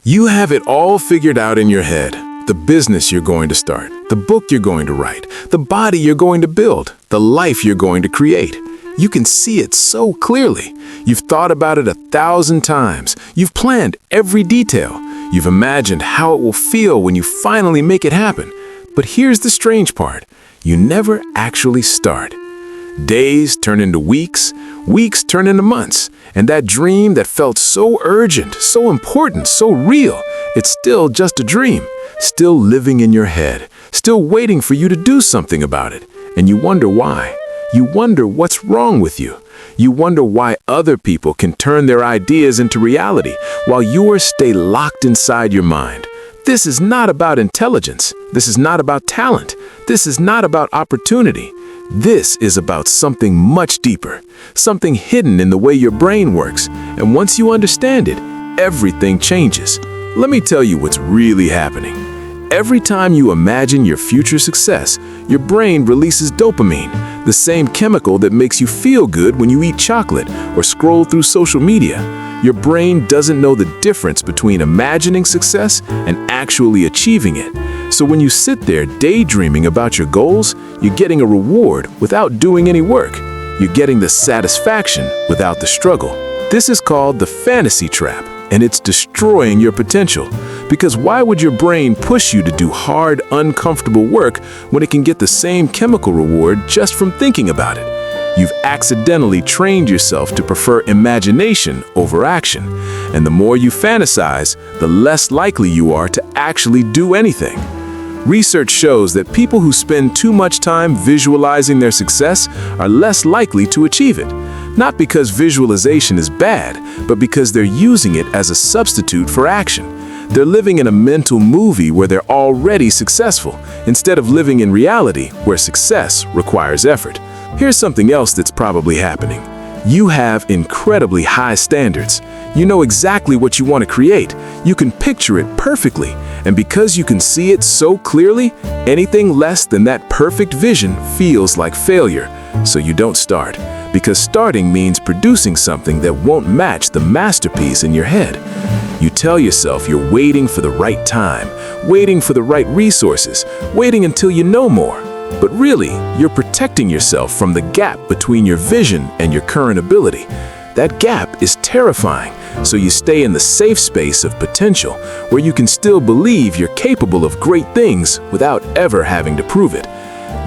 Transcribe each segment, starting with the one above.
You have it all figured out in your head. The business you're going to start, the book you're going to write, the body you're going to build, the life you're going to create. You can see it so clearly. You've thought about it 1,000 times. You've planned every detail. You've imagined how it will feel when you finally make it happen. But here's the strange part. You never actually start. Days turn into weeks, weeks turn into months, and that dream that felt so urgent, so important, so real, it's still just a dream, still living in your head, still waiting for you to do something about it. And you wonder why. You wonder what's wrong with you. You wonder why other people can turn their ideas into reality while yours stay locked inside your mind. This is not about intelligence. This is not about talent. This is not about opportunity. This is about something much deeper, something hidden in the way your brain works. And once you understand it, everything changes. Let me tell you what's really happening. Every time you imagine your future success, your brain releases dopamine, the same chemical that makes you feel good when you eat chocolate or scroll through social media. Your brain doesn't know the difference between imagining success and actually achieving it. So when you sit there daydreaming about your goals, you're getting a reward without doing any work. You're getting the satisfaction without the struggle. This is called the fantasy trap, and it's destroying your potential. Because why would your brain push you to do hard, uncomfortable work when it can get the same chemical reward just from thinking about it? You've accidentally trained yourself to prefer imagination over action. And the more you fantasize, the less likely you are to actually do anything. Research shows that people who spend too much time visualizing their success are less likely to achieve it. Not because visualization is bad, but because they're using it as a substitute for action. They're living in a mental movie where they're already successful, instead of living in reality where success requires effort. Here's something else that's probably happening. You have incredibly high standards. You know exactly what you want to create. You can picture it perfectly. And because you can see it so clearly, anything less than that perfect vision feels like failure. So you don't start. Because starting means producing something that won't match the masterpiece in your head. You tell yourself you're waiting for the right time, waiting for the right resources, waiting until you know more. But really, you're protecting yourself from the gap between your vision and your current ability. That gap is terrifying, so you stay in the safe space of potential, where you can still believe you're capable of great things without ever having to prove it.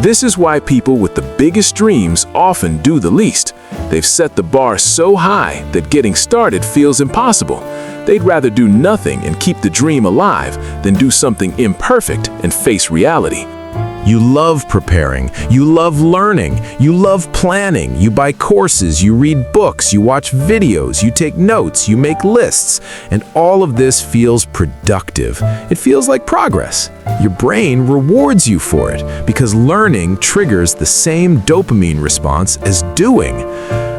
This is why people with the biggest dreams often do the least. They've set the bar so high that getting started feels impossible. They'd rather do nothing and keep the dream alive than do something imperfect and face reality. You love preparing, you love learning, you love planning, you buy courses, you read books, you watch videos, you take notes, you make lists, and all of this feels productive. It feels like progress. Your brain rewards you for it because learning triggers the same dopamine response as doing.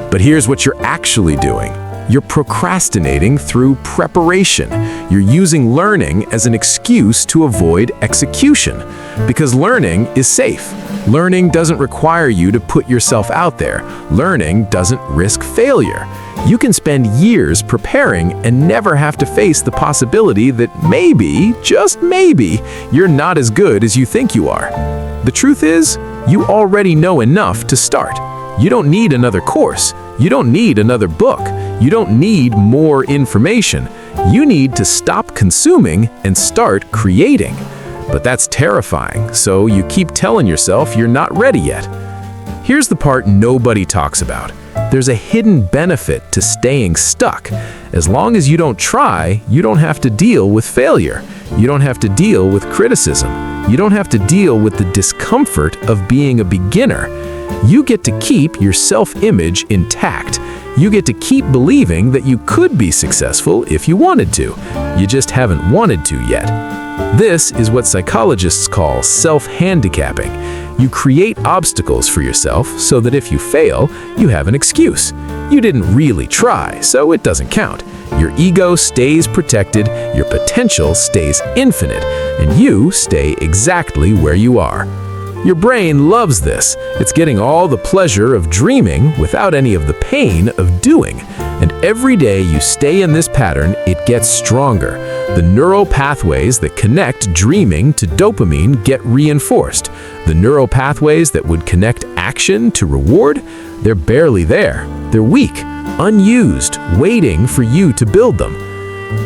But here's what you're actually doing. You're procrastinating through preparation. You're using learning as an excuse to avoid execution. Because learning is safe. Learning doesn't require you to put yourself out there. Learning doesn't risk failure. You can spend years preparing and never have to face the possibility that maybe, just maybe, you're not as good as you think you are. The truth is, you already know enough to start. You don't need another course. You don't need another book. You don't need more information. You need to stop consuming and start creating. But that's terrifying, so you keep telling yourself you're not ready yet. Here's the part nobody talks about. There's a hidden benefit to staying stuck. As long as you don't try, you don't have to deal with failure. You don't have to deal with criticism. You don't have to deal with the discomfort of being a beginner. You get to keep your self-image intact. You get to keep believing that you could be successful if you wanted to. You just haven't wanted to yet. This is what psychologists call self-handicapping. You create obstacles for yourself so that if you fail, you have an excuse. You didn't really try, so it doesn't count. Your ego stays protected, your potential stays infinite, and you stay exactly where you are. Your brain loves this. It's getting all the pleasure of dreaming without any of the pain of doing. And every day you stay in this pattern, it gets stronger. The neural pathways that connect dreaming to dopamine get reinforced. The neural pathways that would connect action to reward, they're barely there. They're weak, unused, waiting for you to build them.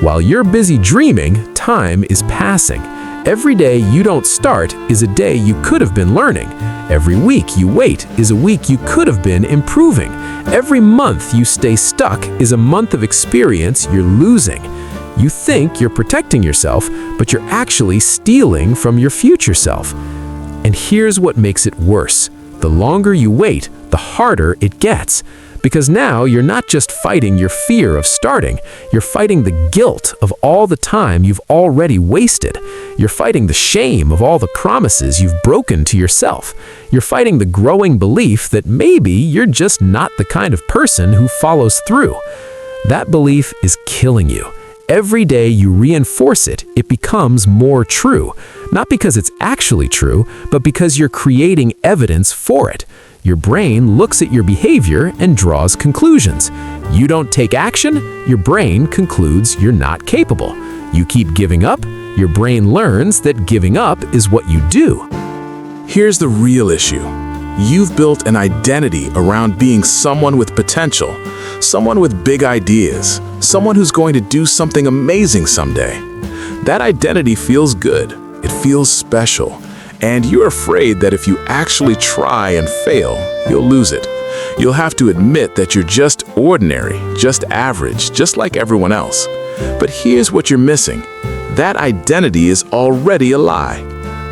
While you're busy dreaming, time is passing. Every day you don't start is a day you could have been learning. Every week you wait is a week you could have been improving. Every month you stay stuck is a month of experience you're losing. You think you're protecting yourself, but you're actually stealing from your future self. And here's what makes it worse. The longer you wait, the harder it gets. Because now you're not just fighting your fear of starting, you're fighting the guilt of all the time you've already wasted. You're fighting the shame of all the promises you've broken to yourself. You're fighting the growing belief that maybe you're just not the kind of person who follows through. That belief is killing you. Every day you reinforce it, it becomes more true. Not because it's actually true, but because you're creating evidence for it. Your brain looks at your behavior and draws conclusions. You don't take action, your brain concludes you're not capable. You keep giving up, your brain learns that giving up is what you do. Here's the real issue. You've built an identity around being someone with potential, someone with big ideas, someone who's going to do something amazing someday. That identity feels good, it feels special. And you're afraid that if you actually try and fail, you'll lose it. You'll have to admit that you're just ordinary, just average, just like everyone else. But here's what you're missing. That identity is already a lie.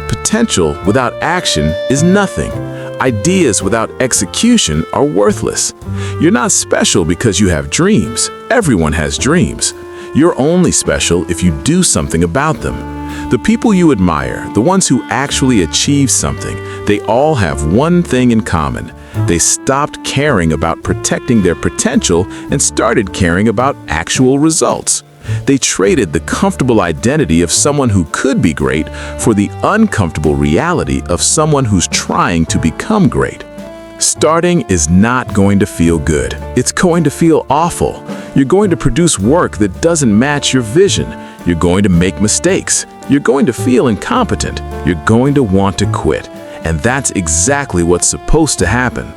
Potential without action is nothing. Ideas without execution are worthless. You're not special because you have dreams. Everyone has dreams. You're only special if you do something about them. The people you admire, the ones who actually achieve something, they all have one thing in common. They stopped caring about protecting their potential and started caring about actual results. They traded the comfortable identity of someone who could be great for the uncomfortable reality of someone who's trying to become great. Starting is not going to feel good. It's going to feel awful. You're going to produce work that doesn't match your vision. You're going to make mistakes. You're going to feel incompetent. You're going to want to quit. And that's exactly what's supposed to happen.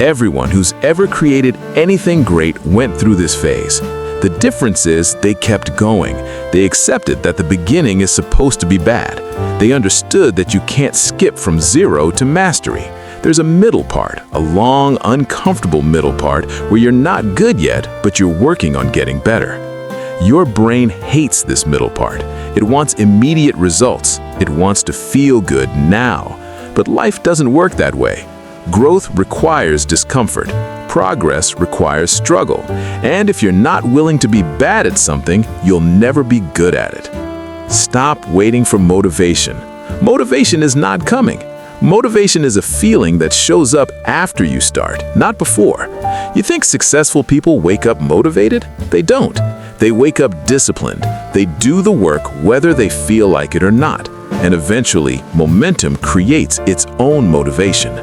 Everyone who's ever created anything great went through this phase. The difference is they kept going. They accepted that the beginning is supposed to be bad. They understood that you can't skip from zero to mastery. There's a middle part, a long, uncomfortable middle part where you're not good yet, but you're working on getting better. Your brain hates this middle part. It wants immediate results. It wants to feel good now. But life doesn't work that way. Growth requires discomfort. Progress requires struggle. And if you're not willing to be bad at something, you'll never be good at it. Stop waiting for motivation. Motivation is not coming. Motivation is a feeling that shows up after you start, not before. You think successful people wake up motivated? They don't. They wake up disciplined. They do the work whether they feel like it or not. And eventually, momentum creates its own motivation.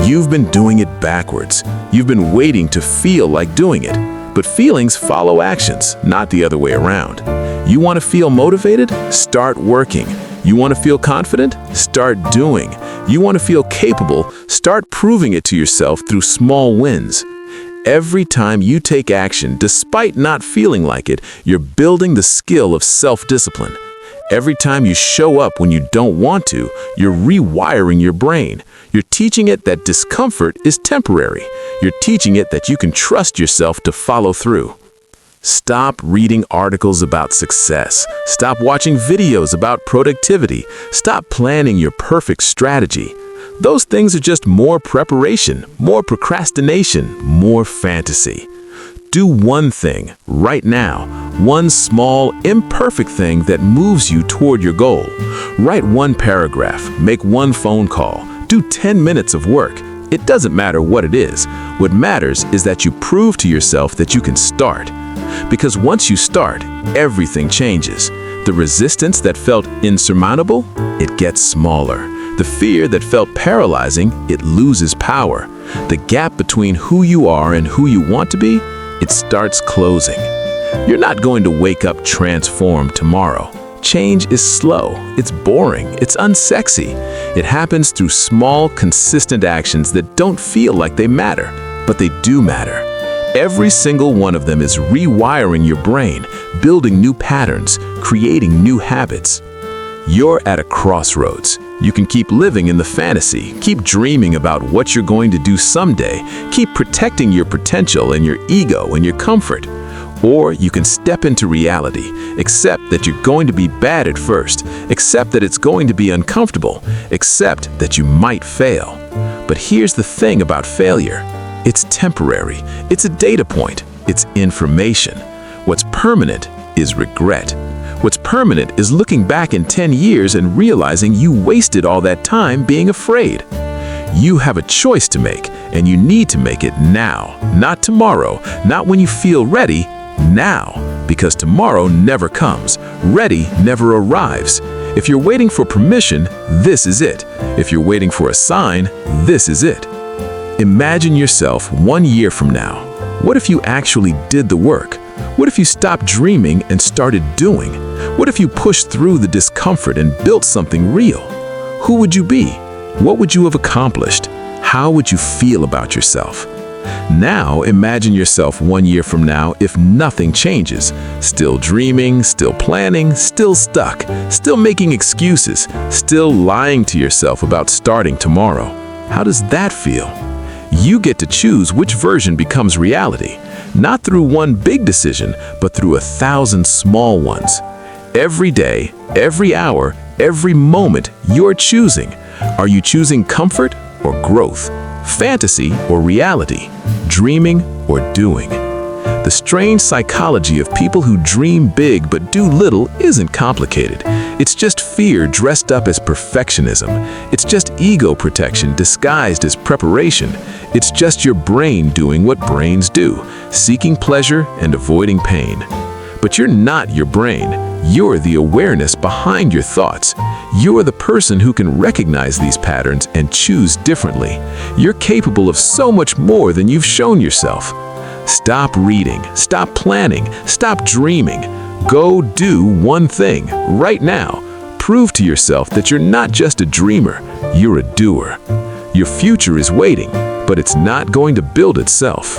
You've been doing it backwards. You've been waiting to feel like doing it. But feelings follow actions, not the other way around. You want to feel motivated? Start working. You want to feel confident? Start doing. You want to feel capable? Start proving it to yourself through small wins. Every time you take action, despite not feeling like it, you're building the skill of self-discipline. Every time you show up when you don't want to, you're rewiring your brain. You're teaching it that discomfort is temporary. You're teaching it that you can trust yourself to follow through. Stop reading articles about success. Stop watching videos about productivity. Stop planning your perfect strategy. Those things are just more preparation, more procrastination, more fantasy. Do one thing right now, one small, imperfect thing that moves you toward your goal. Write one paragraph, make one phone call, do 10 minutes of work. It doesn't matter what it is. What matters is that you prove to yourself that you can start. Because once you start, everything changes. The resistance that felt insurmountable, it gets smaller. The fear that felt paralyzing, it loses power. The gap between who you are and who you want to be, it starts closing. You're not going to wake up transformed tomorrow. Change is slow, it's boring, it's unsexy. It happens through small, consistent actions that don't feel like they matter, but they do matter. Every single one of them is rewiring your brain, building new patterns, creating new habits. You're at a crossroads. You can keep living in the fantasy, keep dreaming about what you're going to do someday, keep protecting your potential and your ego and your comfort. Or you can step into reality, accept that you're going to be bad at first, accept that it's going to be uncomfortable, accept that you might fail. But here's the thing about failure. It's temporary, it's a data point, it's information. What's permanent is regret. What's permanent is looking back in 10 years and realizing you wasted all that time being afraid. You have a choice to make, and you need to make it now, not tomorrow, not when you feel ready, now, because tomorrow never comes. Ready never arrives. If you're waiting for permission, this is it. If you're waiting for a sign, this is it. Imagine yourself 1 year from now. What if you actually did the work? What if you stopped dreaming and started doing? What if you pushed through the discomfort and built something real? Who would you be? What would you have accomplished? How would you feel about yourself? Now imagine yourself 1 year from now if nothing changes. Still dreaming, still planning, still stuck, still making excuses, still lying to yourself about starting tomorrow. How does that feel? You get to choose which version becomes reality, not through one big decision, but through 1,000 small ones. Every day, every hour, every moment, you're choosing. Are you choosing comfort or growth? Fantasy or reality? Dreaming or doing? The strange psychology of people who dream big but do little isn't complicated. It's just fear dressed up as perfectionism. It's just ego protection disguised as preparation. It's just your brain doing what brains do, seeking pleasure and avoiding pain. But you're not your brain. You're the awareness behind your thoughts. You're the person who can recognize these patterns and choose differently. You're capable of so much more than you've shown yourself. Stop reading, stop planning, stop dreaming. Go do one thing right now. Prove to yourself that you're not just a dreamer, you're a doer. Your future is waiting, but it's not going to build itself.